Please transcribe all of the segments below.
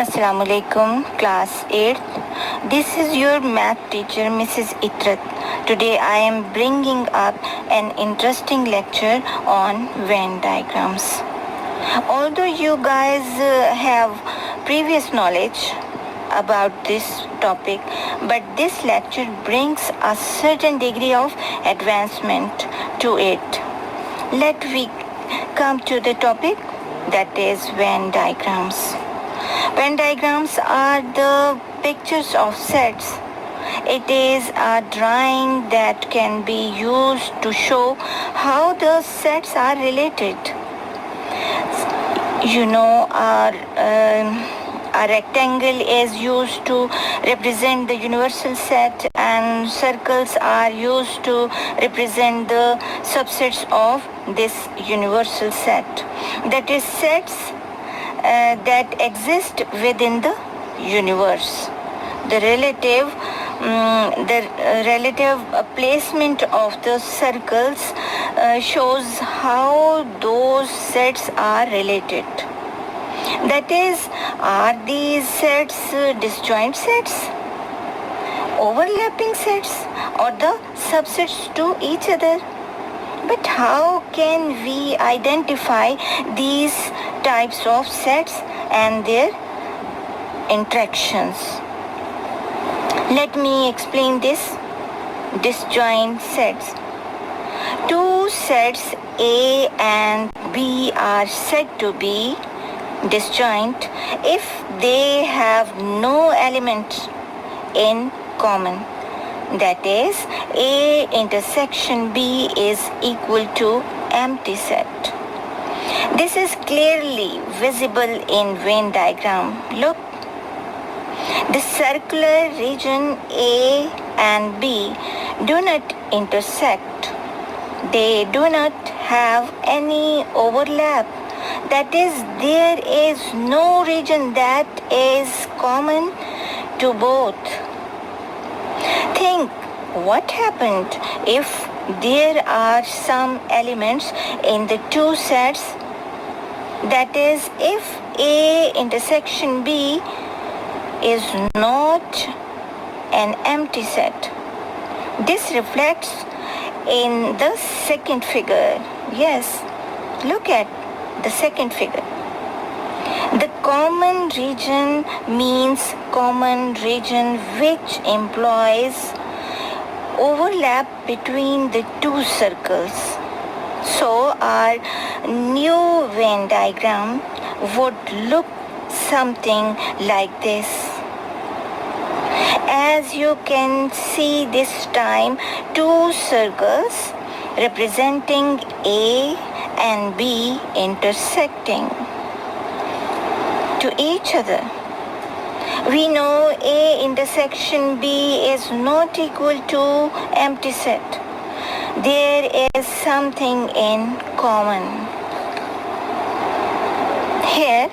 Assalamu alaikum, class 8th. This is your math teacher, Mrs. Itrat. Today I am bringing up an interesting lecture on Venn diagrams. Although you guys have previous knowledge about this topic, but this lecture brings a certain degree of advancement to it. Let we come to the topic, that is Venn diagrams. Venn diagrams are the pictures of sets. It is a drawing that can be used to show how the sets are related. You know, a rectangle is used to represent the universal set, and circles are used to represent the subsets of this universal set. That is, sets that exist within the universe. The relative placement of the circles shows how those sets are related. That is, are these sets disjoint sets, overlapping sets, or the subsets to each other? But how can we identify these types of sets and their interactions? Let me explain this. Disjoint sets. Two sets A and B are said to be disjoint if they have no element in common. That is, A intersection B is equal to empty set. This is clearly visible in Venn diagram. Look, the circular region A and B do not intersect. They do not have any overlap. That is, there is no region that is common to both. Think what happened if there are some elements in the two sets. That is, if A intersection B is not an empty set. This reflects in the second figure. Yes, look at the second figure. The common region means common region which implies overlap between the two circles. So our new Venn diagram would look something like this. As you can see this time, two circles representing A and B intersecting to each other. We know A intersection B is not equal to empty set. There is something in common. Here,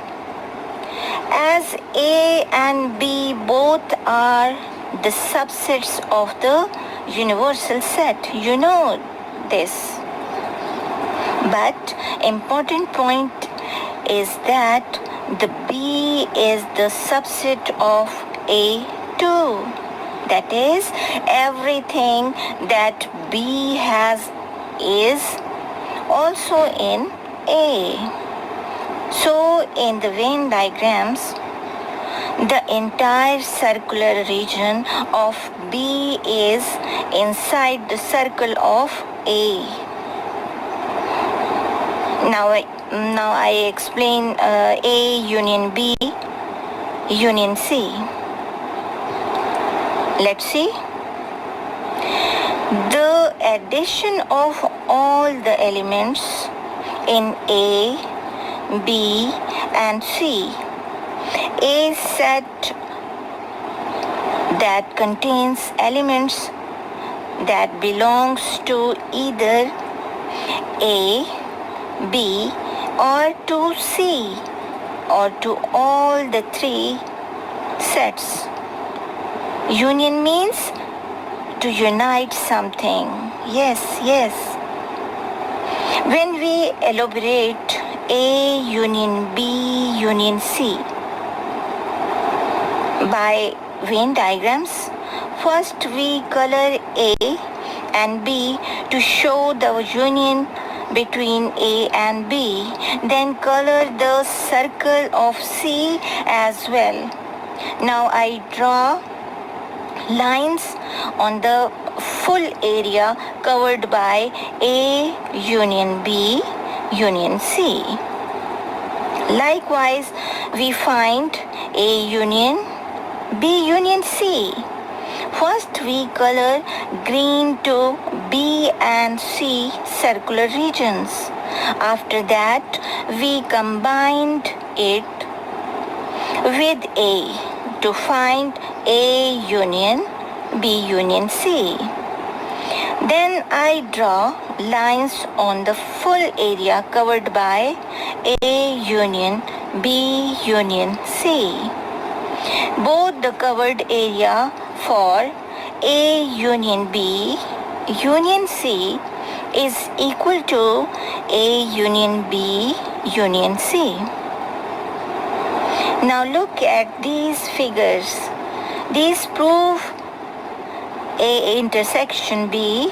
as A and B both are the subsets of the universal set, you know this. But important point is that the B is the subset of A too. That is, everything that B has is also in A. So in the Venn diagrams, the entire circular region of B is inside the circle of A. Now I explain A union B union C. Let's see. The addition of all the elements in A, B and C, A set that contains elements that belongs to either A, B or to C or to all the three sets. Union means to unite something. Yes. When we elaborate A union B union C, by Venn diagrams. First we color A and B to show the union between A and B. Then color the circle of C as well. Now I draw lines on the full area covered by A union B union C. Likewise, we find A union B union C. First we color green to B and C circular regions. After that we combined it with A to find A union B union C. Then I draw lines on the full area covered by A union B union C. Both the covered area for A union B union C is equal to A union B union C. Now look at these figures. These prove A intersection B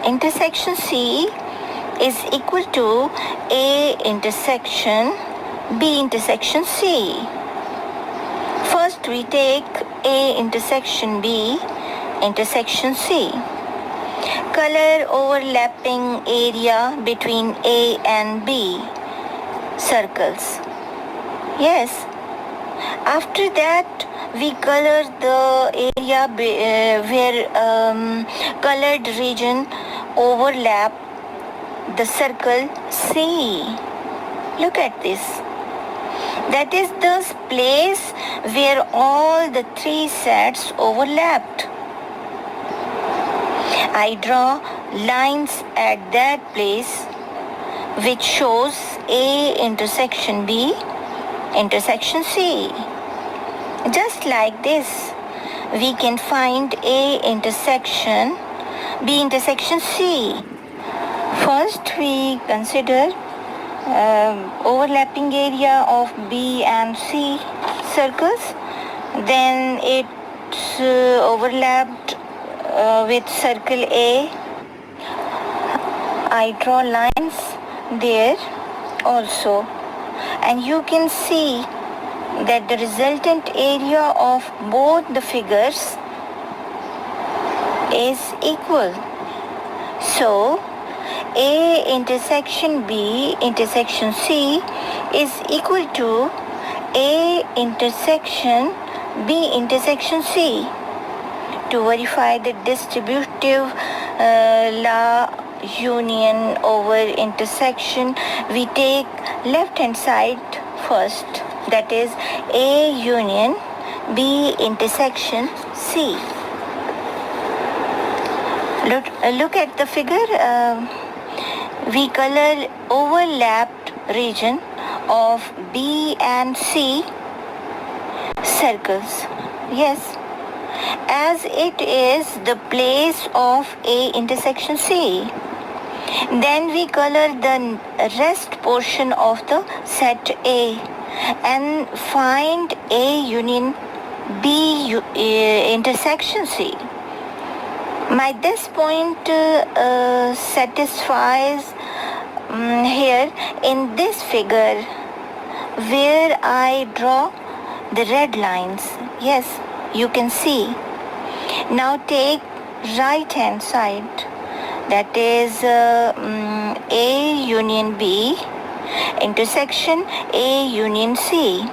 intersection C is equal to A intersection B intersection C. First we take A intersection B intersection C. Color overlapping area between A and B circles. Yes. After that we color the area where colored region overlap the circle C. Look at this. That is the place where all the three sets overlapped. I draw lines at that place which shows A intersection B intersection C. Just like this, we can find A intersection B intersection C. First we consider overlapping area of B and C circles. Then it's overlapped with circle A. I draw lines there also, and you can see that the resultant area of both the figures is equal. So A intersection B intersection C is equal to A intersection B intersection C. To verify the distributive law union over intersection, we take left hand side first, that is A union B intersection C. Look at the figure. We color overlapped region of B and C circles. Yes, as it is the place of A intersection C. Then we color the rest portion of the set A and find A union B intersection C. This point satisfies here in this figure where I draw the red lines. Yes, you can see. Now take right hand side, that is A union B intersection A union C.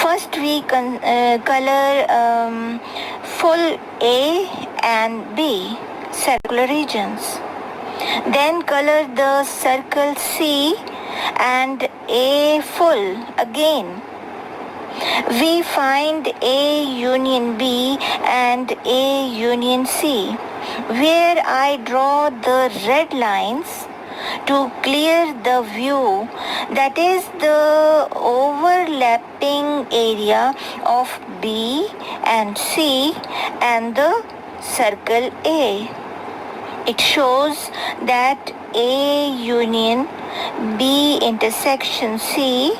First we color full A and B circular regions. Then color the circle C and A full again. We find A union B and A union C, where I draw the red lines to clear the view, that is the overlapping area of B and C and the circle A. It shows that A union B intersection C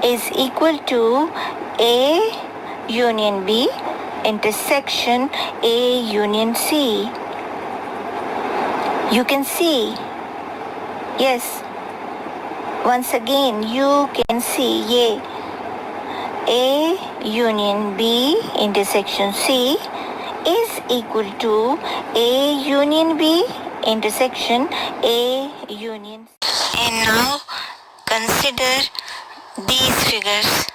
is equal to A union B intersection A union C. You can see, yes, once again you can see A union B intersection C is equal to A union B intersection A union C. And now consider these figures.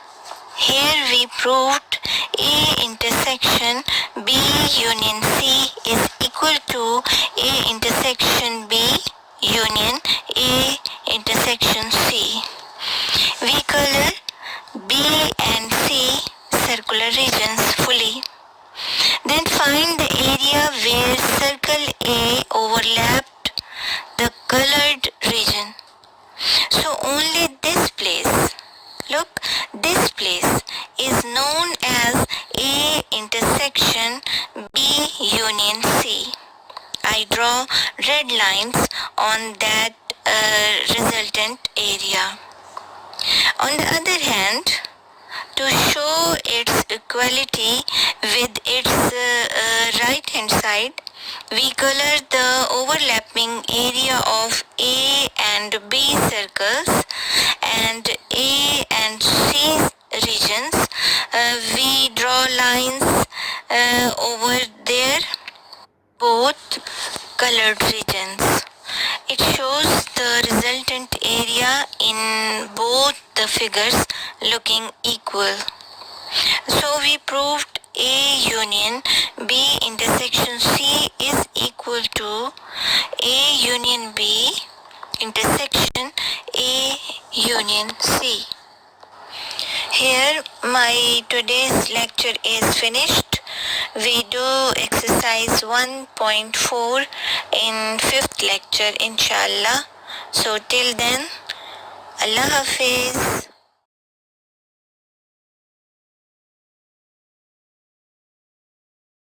Here we proved A intersection B union C is equal to A intersection B union A intersection C. We color B and C circular regions fully. Then find the area where circle A overlapped the colored region. So only this place, look, this place is known as A intersection B union C. I draw red lines on that resultant area. On the other hand, to show its equality with its right hand side, we color the overlapping area of A and B circles and A and C regions. We draw lines over there, both colored regions. It shows the resultant area in both the figures looking equal. So we proved A union B intersection C is equal to A union B intersection A union C. Here my today's lecture is finished. We do exercise 1.4 in 5th lecture inshallah. So till then, Allah Hafiz.